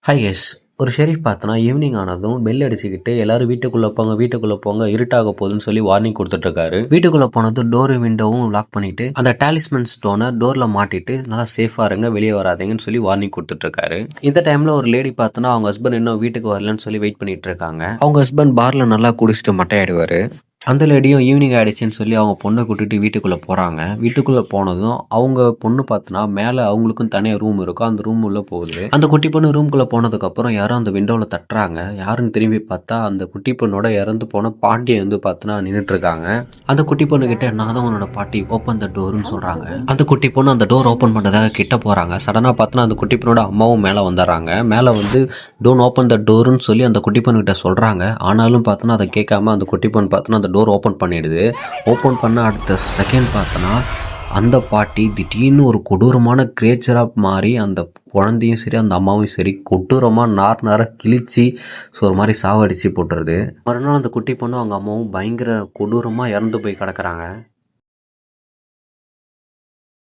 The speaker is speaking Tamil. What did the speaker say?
ஹாய் எஸ் ஒரு ஷெரீஃப் பார்த்தோன்னா ஈவினிங் ஆனதும் பெல் அடிச்சுக்கிட்டு எல்லாரும் வீட்டுக்குள்ளே போங்க இருட்டாக போகுதுன்னு சொல்லி வார்னிங் கொடுத்துட்ருக்காரு. வீட்டுக்குள்ளே போனது டோரு விண்டோவும் லாக் பண்ணிட்டு அந்த டாலிஸ்மன் ஸ்டோனை டோரில் மாட்டிட்டு நல்லா சேஃபாக இருங்க, வெளியே வராதீங்கன்னு சொல்லி வார்னிங் கொடுத்துட்ருக்காரு. இந்த டைமில் ஒரு லேடி பார்த்தோன்னா அவங்க ஹஸ்பண்ட் இன்னும் வீட்டுக்கு வரலன்னு சொல்லி வெயிட் பண்ணிட்டு இருக்காங்க. அவங்க ஹஸ்பண்ட் பாரில் நல்லா குடிச்சிட்டு மட்டையாயிடுவார். அந்த லேடியும் ஈவினிங் ஆகிடுச்சின்னு சொல்லி அவங்க பொண்ணை கூட்டிகிட்டு வீட்டுக்குள்ளே போகிறாங்க. வீட்டுக்குள்ளே போனதும் அவங்க பொண்ணு பார்த்தோன்னா மேலே அவங்களுக்கும் தனியாக ரூம் இருக்கும், அந்த ரூம் உள்ளே போகுது. அந்த குட்டி பொண்ணு ரூம்குள்ளே போனதுக்கப்புறம் யாரும் அந்த விண்டோவில் தட்டுறாங்க. யாருன்னு திரும்பி பார்த்தா அந்த குட்டி பொண்ணோட இறந்து போன பாட்டியை பார்த்தோன்னா நின்றுட்டுருக்காங்க. அந்த குட்டி பொண்ணுக்கிட்ட நான் தான் உன்னோட பாட்டி, ஓப்பன் த டோர்னு சொல்கிறாங்க. அந்த குட்டி பொண்ணு அந்த டோர் ஓப்பன் பண்ணுறதாக கிட்ட போகிறாங்க. சடனாக பார்த்தோன்னா அந்த குட்டி பொண்ணோட அம்மாவும் மேலே வந்துடுறாங்க. மேலே டோன்ட் ஓப்பன் த டோர்னு சொல்லி அந்த குட்டி பொண்ணுக்கிட்ட சொல்கிறாங்க. ஆனாலும் பார்த்தோன்னா அதை கேட்காம அந்த குட்டி பொண்ணு பார்த்தோன்னா அந்த டோர் ஓப்பன் பண்ணிடுது. ஓப்பன் பண்ண அடுத்த செகண்ட் பார்த்தோன்னா அந்த பாட்டி திடீர்னு ஒரு கொடூரமான கிரேச்சராக மாறி அந்த குழந்தையும் சரி அந்த அம்மாவும் சரி கொடூரமாக நார கிழிச்சு ஒரு மாதிரி சாவடிச்சு போட்டுருது. மறுநாள் அந்த குட்டி பொண்ணு அவங்க அம்மாவும் பயங்கர கொடூரமாக இறந்து போய் கிடக்குறாங்க.